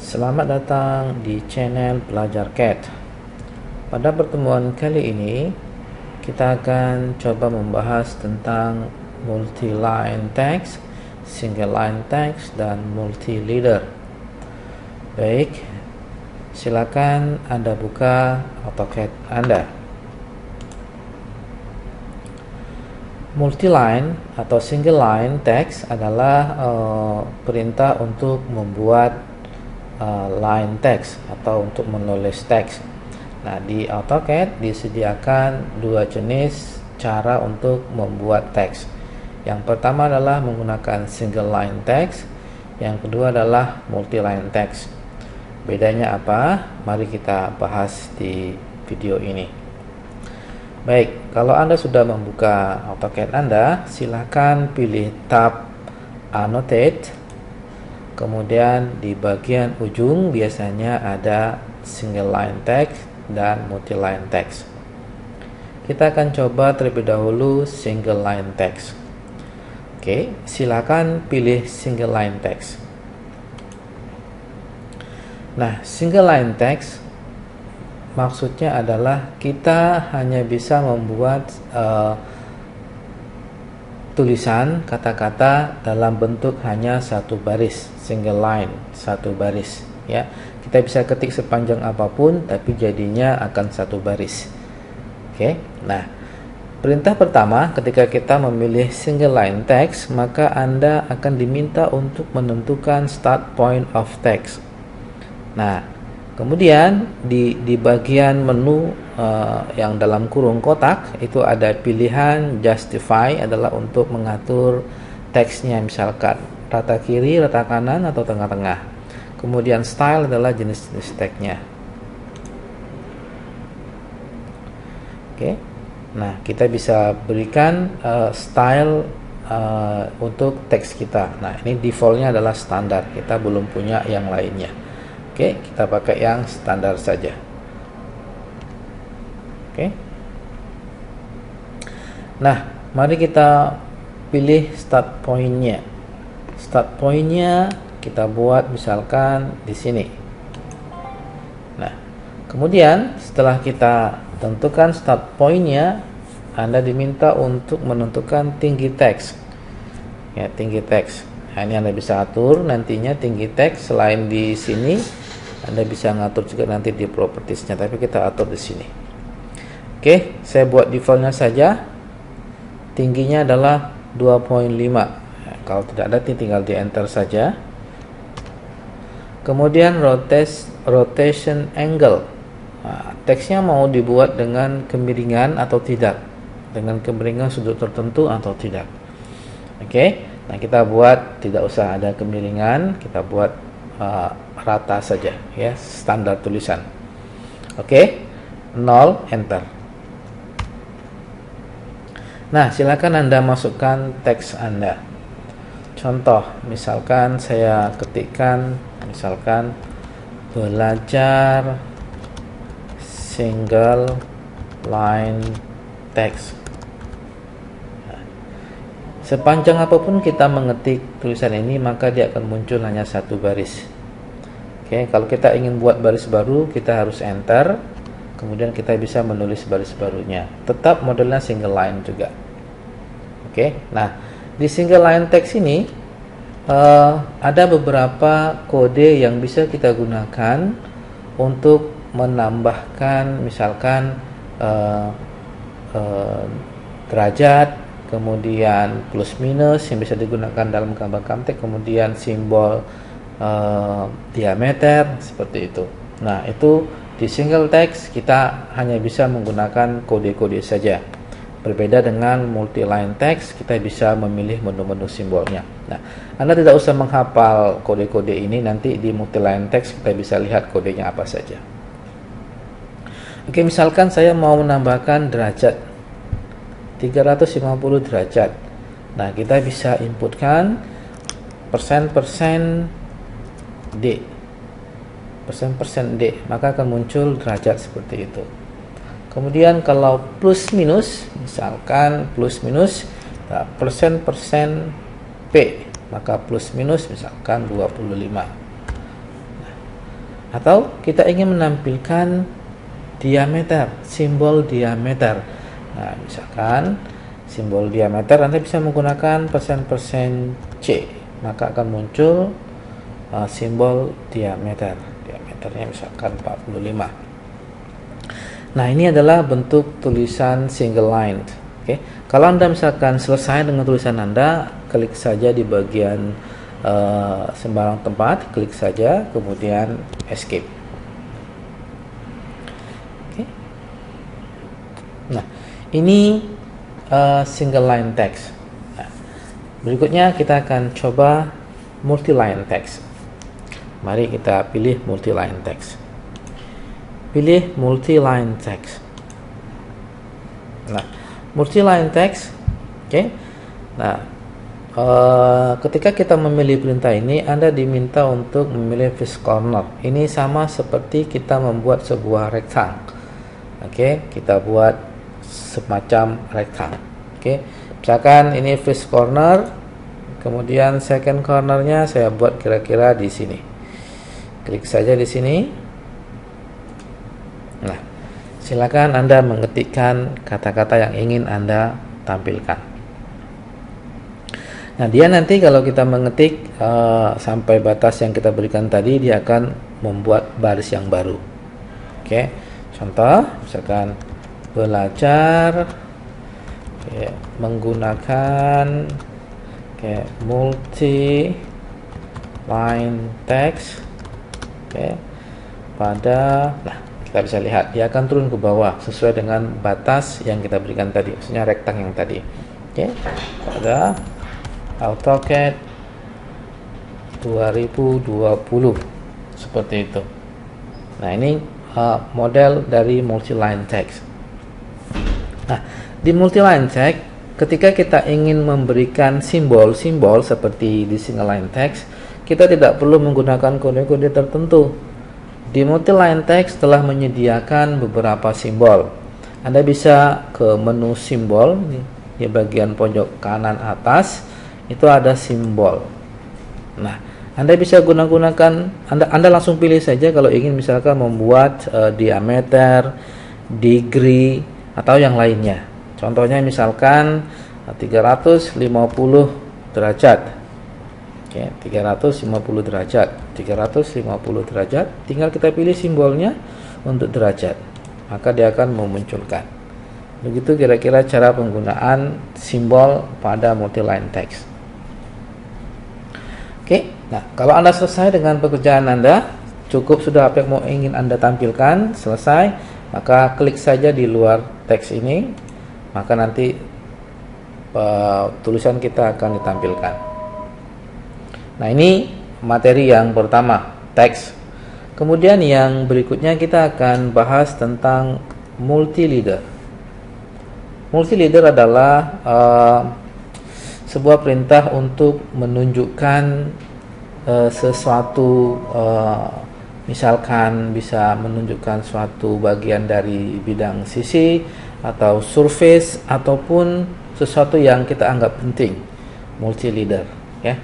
Selamat datang di channel Belajar CAT. Pada pertemuan kali ini, kita akan coba membahas tentang multi-line text, single line text, dan multi-leader. Baik, silakan Anda buka AutoCAD Anda. Multi-line atau single line text adalah perintah untuk membuat line text atau untuk menulis teks. Nah, di AutoCAD disediakan dua jenis cara untuk membuat teks. Yang pertama adalah menggunakan single line text, yang kedua adalah multi line text. Bedanya apa? Mari kita bahas di video ini. Baik, kalau Anda sudah membuka AutoCAD Anda, silakan pilih tab Annotate. Kemudian di bagian ujung biasanya ada single line text dan multi line text. Kita akan coba terlebih dahulu single line text. Oke, silakan pilih single line text. Nah, single line text maksudnya adalah kita hanya bisa membuat tulisan kata-kata dalam bentuk hanya satu baris, single line, satu baris, ya. Kita bisa ketik sepanjang apapun tapi jadinya akan satu baris. Oke. Nah, perintah pertama ketika kita memilih single line text, maka Anda akan diminta untuk menentukan start point of text. Nah, kemudian di bagian menu yang dalam kurung kotak itu ada pilihan justify, adalah untuk mengatur teksnya, misalkan rata kiri, rata kanan, atau tengah-tengah. Kemudian style adalah jenis-jenis teksnya. Oke. Nah, kita bisa berikan style untuk teks kita. Nah, ini defaultnya adalah standar. Kita belum punya yang lainnya. Oke, kita pakai yang standar saja. Oke. Nah, mari kita pilih start point-nya. Start point-nya kita buat misalkan di sini. Nah, kemudian setelah kita tentukan start point-nya, Anda diminta untuk menentukan tinggi teks. Ya, tinggi teks. Nah, ini Anda bisa atur nantinya tinggi teks. Selain di sini, Anda bisa ngatur juga nanti di propertiesnya, tapi kita atur di sini. Oke, saya buat defaultnya saja. Tingginya adalah 2.5. Nah, kalau tidak ada, tinggal di enter saja. Kemudian rotation angle. Nah, teksnya mau dibuat dengan kemiringan atau tidak, dengan kemiringan sudut tertentu atau tidak. Oke, nah kita buat tidak usah ada kemiringan, kita buat rata saja, ya, standar tulisan. Oke, 0, enter. Nah, silakan Anda masukkan teks Anda. Contoh, misalkan saya ketikkan, misalkan belajar single line text. Nah, sepanjang apapun kita mengetik tulisan ini, maka dia akan muncul hanya satu baris. Oke, kalau kita ingin buat baris baru, kita harus enter. Kemudian kita bisa menulis baris barunya. Tetap modelnya single line juga. Oke, nah di single line text ini ada beberapa kode yang bisa kita gunakan untuk menambahkan, misalkan derajat, kemudian plus minus yang bisa digunakan dalam gambar kamtek, kemudian simbol diameter seperti itu. Nah, itu di single text kita hanya bisa menggunakan kode-kode saja. Berbeda dengan multi line text, kita bisa memilih menu-menu simbolnya. Nah, Anda tidak usah menghafal kode-kode ini, nanti di multi line text kita bisa lihat kodenya apa saja. Oke, misalkan saya mau menambahkan derajat 350 derajat. Nah, kita bisa inputkan persen D, persen D, maka akan muncul derajat seperti itu. Kemudian kalau plus minus, misalkan plus minus persen P, maka plus minus misalkan 25. Atau kita ingin menampilkan diameter, simbol diameter. Nah, misalkan simbol diameter, Anda bisa menggunakan %% C, maka akan muncul simbol diameter. Diameternya misalkan 45. Nah, ini adalah bentuk tulisan single line. Oke. Kalau Anda misalkan selesai dengan tulisan Anda, klik saja di bagian sembarang tempat, klik saja, kemudian escape. Oke. Nah, ini single line text. Nah, berikutnya kita akan coba multi line text. Mari kita pilih multi line text. Pilih multi line text. Nah, multi line text, oke. Nah, ketika kita memilih perintah ini, Anda diminta untuk memilih face corner. Ini sama seperti kita membuat sebuah rektang. Oke, kita buat semacam rektang. Oke, misalkan ini face corner, kemudian second cornernya saya buat kira-kira di sini. Klik saja di sini. Nah, silakan Anda mengetikkan kata-kata yang ingin Anda tampilkan. Nah, dia nanti kalau kita mengetik sampai batas yang kita berikan tadi, dia akan membuat baris yang baru. Oke, contoh misalkan belajar menggunakan multi line text. Pada, nah, kita bisa lihat dia akan turun ke bawah sesuai dengan batas yang kita berikan tadi, maksudnya rektang yang tadi. Pada AutoCAD 2020 seperti itu. Nah, ini model dari multi-line text. Nah, di multi-line text, ketika kita ingin memberikan simbol-simbol seperti di single line text, kita tidak perlu menggunakan kode-kode tertentu. Di multi-line text telah menyediakan beberapa simbol. Anda bisa ke menu simbol di bagian pojok kanan atas, itu ada simbol. Nah, Anda bisa gunakan, Anda langsung pilih saja kalau ingin misalkan membuat diameter, degree, atau yang lainnya. Contohnya misalkan 350 derajat. 350 derajat, 350 derajat, tinggal kita pilih simbolnya untuk derajat, maka dia akan memunculkan. Begitu kira-kira cara penggunaan simbol pada multi-line text. Nah, kalau Anda selesai dengan pekerjaan Anda, cukup sudah apa yang ingin Anda tampilkan, selesai, maka klik saja di luar teks ini, maka nanti tulisan kita akan ditampilkan. Nah, ini materi yang pertama, teks. Kemudian yang berikutnya kita akan bahas tentang multi-leader. Multi-leader adalah sebuah perintah untuk menunjukkan sesuatu, misalkan bisa menunjukkan suatu bagian dari bidang sisi atau surface ataupun sesuatu yang kita anggap penting. Multi-leader, ya.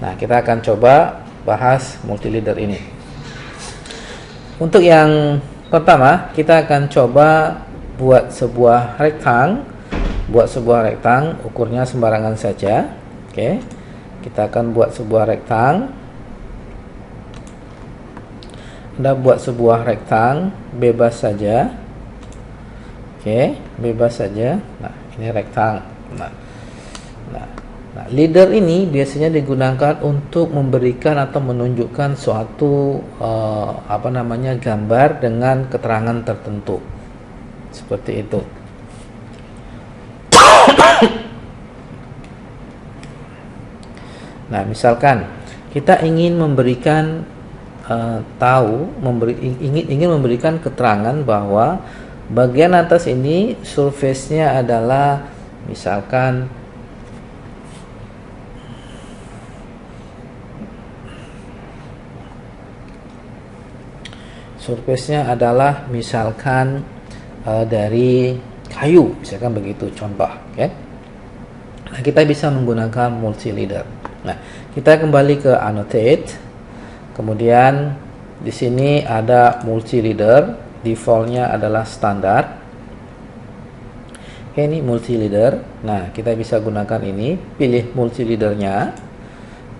Nah, kita akan coba bahas multi-leader ini. Untuk yang pertama, kita akan coba buat sebuah rektang. Ukurnya sembarangan saja. Oke. Kita akan buat sebuah rektang. Anda buat sebuah rektang, bebas saja. Oke, bebas saja. Nah, ini rektang. Nah, leader ini biasanya digunakan untuk memberikan atau menunjukkan suatu gambar dengan keterangan tertentu. Seperti itu. Nah, misalkan kita ingin memberikan ingin memberikan keterangan bahwa bagian atas ini surface-nya adalah misalkan dari kayu, misalkan begitu contoh, oke. Nah, kita bisa menggunakan multi leader. Nah, kita kembali ke annotate, kemudian Di sini ada multi leader, defaultnya adalah standar. Oke, ini multi leader. Nah, kita bisa gunakan ini, pilih multi leadernya.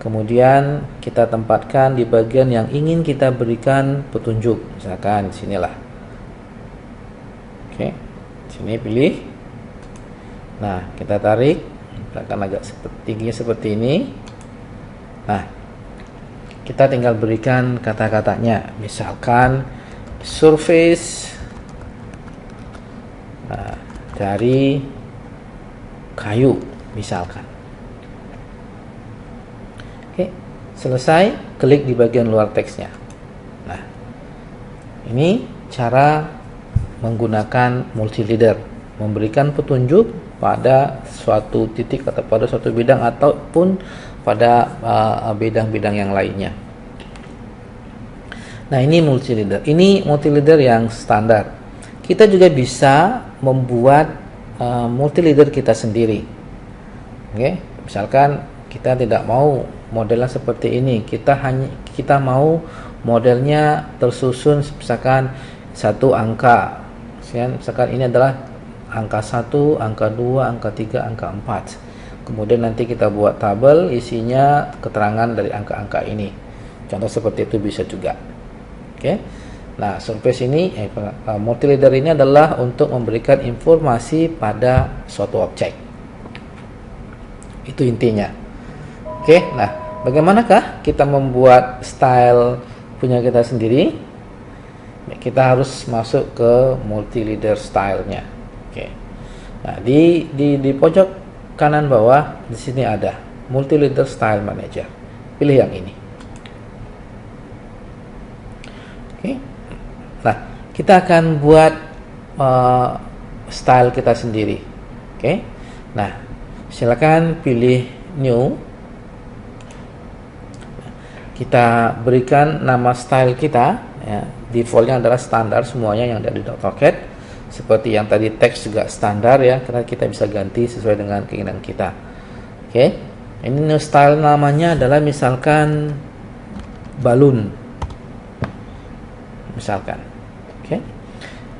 Kemudian kita tempatkan di bagian yang ingin kita berikan petunjuk. Misalkan di sinilah. Oke, sini pilih. Nah, kita tarik, akan agak tingginya seperti ini. Nah, kita tinggal berikan kata-katanya. Misalkan surface dari kayu, misalkan. Oke, selesai, klik di bagian luar teksnya. Nah, ini cara menggunakan multi leader, memberikan petunjuk pada suatu titik atau pada suatu bidang ataupun pada bidang-bidang yang lainnya. Nah, ini multi leader. Ini multi leader yang standar. Kita juga bisa membuat multi leader kita sendiri. Oke, misalkan kita tidak mau modelnya seperti ini, kita mau modelnya tersusun misalkan satu angka. Misalkan ini adalah angka 1, angka 2, angka 3, angka 4. Kemudian nanti kita buat tabel isinya keterangan dari angka-angka ini. Contoh seperti itu bisa juga. Oke. Nah, surface ini multi leader ini adalah untuk memberikan informasi pada suatu objek. Itu intinya. Oke, nah, bagaimanakah kita membuat style punya kita sendiri? Kita harus masuk ke multi leader stylenya. Oke. Nah, di pojok kanan bawah di sini ada multi leader style manager. Pilih yang ini. Oke. Nah, kita akan buat style kita sendiri. Oke. Nah, silakan pilih new. Kita berikan nama style kita, ya. Defaultnya adalah standar semuanya yang ada di AutoCAD. Seperti yang tadi teks juga standar ya, karena kita bisa ganti sesuai dengan keinginan kita. Oke. Ini new style namanya adalah misalkan balloon. Misalkan. Oke.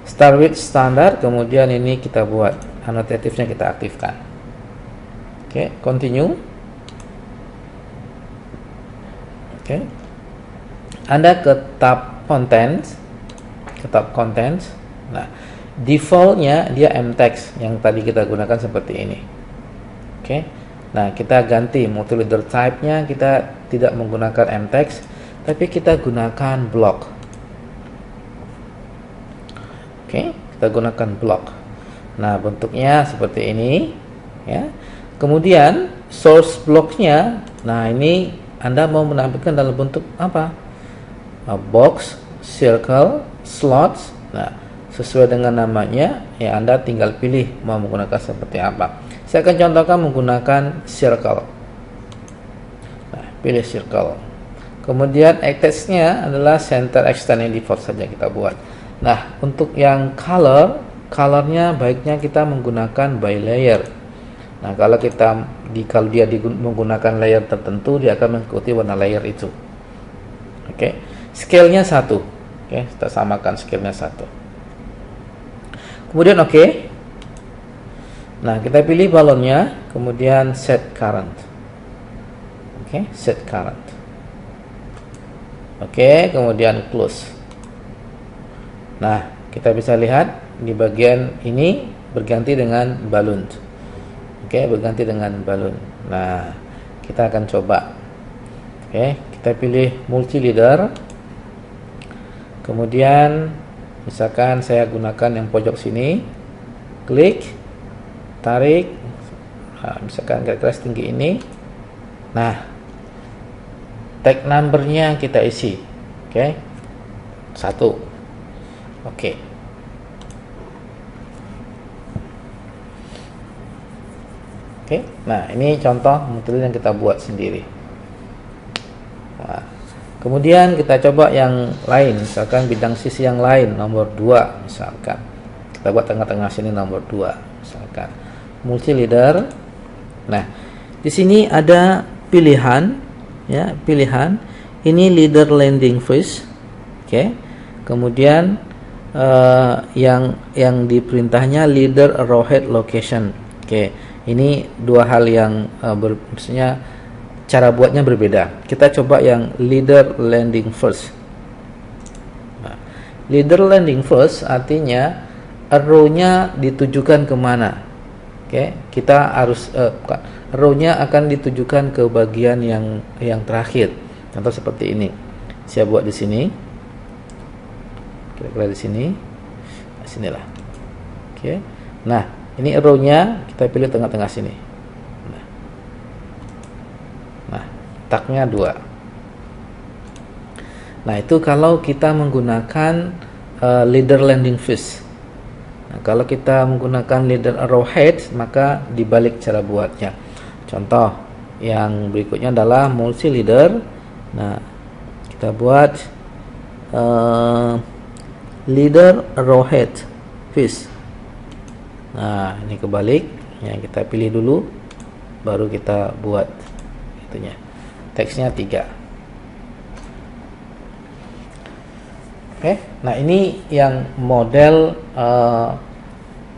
Start with standar, kemudian ini kita buat annotatifnya, kita aktifkan. Oke, continue. Oke. Anda ke tab contents, Nah, defaultnya dia mtext yang tadi kita gunakan seperti ini. Oke. Nah, kita ganti multi leader type-nya, kita tidak menggunakan mtext, tapi kita gunakan block. Oke, kita gunakan block. Nah, bentuknya seperti ini, ya. Kemudian source blocknya, nah ini Anda mau menampilkan dalam bentuk apa? Box, circle, slots. Nah, sesuai dengan namanya, ya Anda tinggal pilih mau menggunakan seperti apa. Saya akan contohkan menggunakan circle. Nah, pilih circle. Kemudian teksnya adalah center extend default saja kita buat. Nah, untuk yang colornya baiknya kita menggunakan by layer. Nah, kalau dia menggunakan layer tertentu, dia akan mengikuti warna layer itu. Oke, scale-nya 1. Oke, kita samakan scale-nya 1. Kemudian oke. Nah, kita pilih balonnya, kemudian set current. Oke, set current. Oke, kemudian close. Nah, kita bisa lihat di bagian ini berganti dengan balloon. Oke, berganti dengan balloon. Nah, kita akan coba. Oke, kita pilih multi leader. Kemudian misalkan saya gunakan yang pojok sini. Klik, tarik. Nah, misalkan kira-kira setinggi ini. Nah, tag number-nya kita isi. Oke. 1. Oke. Oke. Nah, ini contoh multi yang kita buat sendiri. Nah, kemudian kita coba yang lain, misalkan bidang sisi yang lain, nomor 2 misalkan. Kita buat tengah-tengah sini nomor 2 misalkan. Multi leader. Nah, di sini ada pilihan, ya, pilihan. Ini leader landing phase. Oke. Kemudian yang diperintahnya leader arrowhead location. Oke. Ini dua hal yang maksudnya cara buatnya berbeda. Kita coba yang leader landing first. Nah, leader landing first artinya arrow-nya ditujukan kemana? Oke, kita harus arrow-nya akan ditujukan ke bagian yang terakhir. Contoh seperti ini. Saya buat di sini. Kira-kira di sini. Nah, sinilah. Oke. Nah, ini arrow-nya kita pilih tengah-tengah sini. Nah, taknya 2. Nah, itu kalau kita menggunakan leader landing first. Nah, kalau kita menggunakan leader arrowhead, maka dibalik cara buatnya. Contoh yang berikutnya adalah multi leader. Nah, kita buat leader arrowhead first. Nah, ini kebalik. Yang kita pilih dulu, baru kita buat itunya. Teksnya 3. Oke. Nah, ini yang model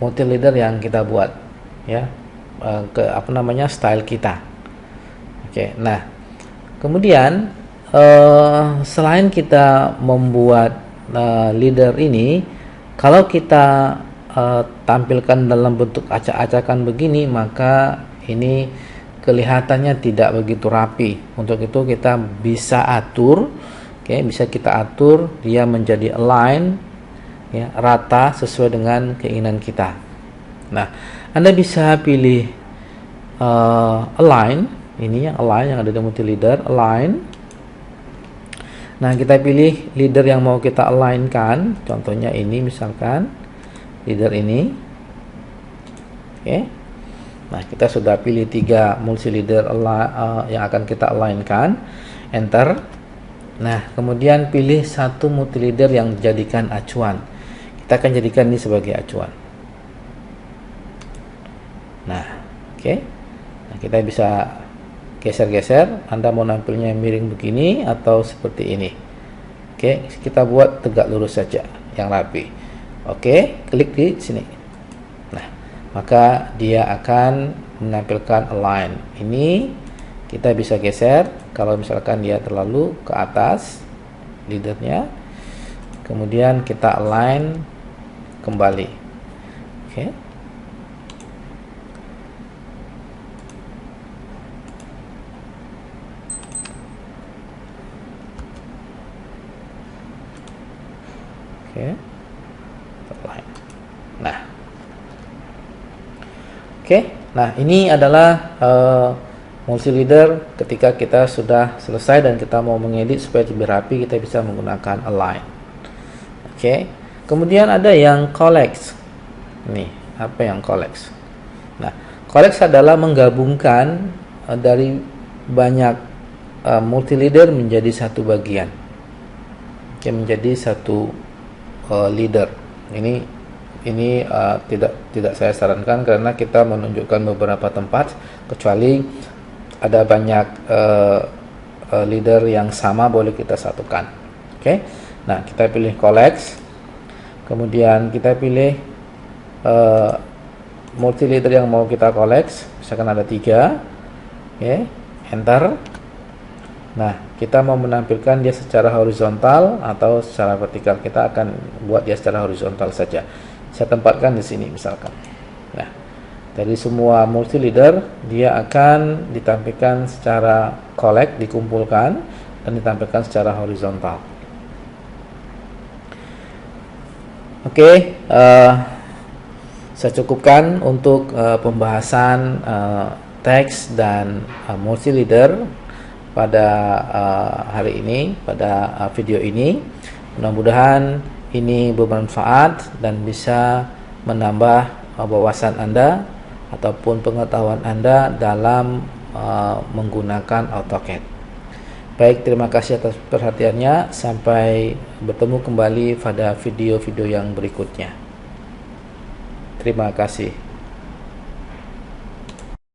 multi leader yang kita buat, ya, style kita. Oke. Nah, kemudian selain kita membuat leader ini, kalau kita tampilkan dalam bentuk acak-acakan begini, maka ini kelihatannya tidak begitu rapi. Untuk itu kita bisa atur, bisa kita atur dia menjadi align, ya, rata sesuai dengan keinginan kita. Nah, Anda bisa pilih align, ini yang align yang ada di multi leader, align. Nah, kita pilih leader yang mau kita alignkan, contohnya ini misalkan leader ini. Oke. Nah, kita sudah pilih 3 multi leader yang akan kita alignkan. Enter. Nah, kemudian pilih satu multi leader yang jadikan acuan. Kita akan jadikan ini sebagai acuan. Nah, oke. Nah, kita bisa geser-geser. Anda mau nampilnya miring begini atau seperti ini. Oke, kita buat tegak lurus saja yang rapi. Oke, klik di sini. Nah, maka dia akan menampilkan align. Ini kita bisa geser kalau misalkan dia terlalu ke atas leadernya. Kemudian kita align kembali. Oke. Oke. Nah, ini adalah multi leader ketika kita sudah selesai dan kita mau mengedit supaya lebih rapi, kita bisa menggunakan align. Oke. Kemudian ada yang collects. Nih, apa yang collects? Nah, collects adalah menggabungkan dari banyak multi leader menjadi satu bagian. Oke, menjadi satu leader. Ini tidak saya sarankan karena kita menunjukkan beberapa tempat, kecuali ada banyak leader yang sama boleh kita satukan. Oke. Nah, kita pilih collects. Kemudian kita pilih multi leader yang mau kita collects. Misalkan ada 3. Oke, enter. Nah, kita mau menampilkan dia secara horizontal atau secara vertikal. Kita akan buat dia secara horizontal saja. Saya tempatkan di sini misalkan. Nah, dari semua multi leader dia akan ditampilkan secara collect, dikumpulkan dan ditampilkan secara horizontal. Oke, saya cukupkan untuk pembahasan teks dan multi leader pada hari ini, pada video ini. Mudah-mudahan ini bermanfaat dan bisa menambah wawasan Anda ataupun pengetahuan Anda dalam menggunakan AutoCAD. Baik, terima kasih atas perhatiannya. Sampai bertemu kembali pada video-video yang berikutnya. Terima kasih.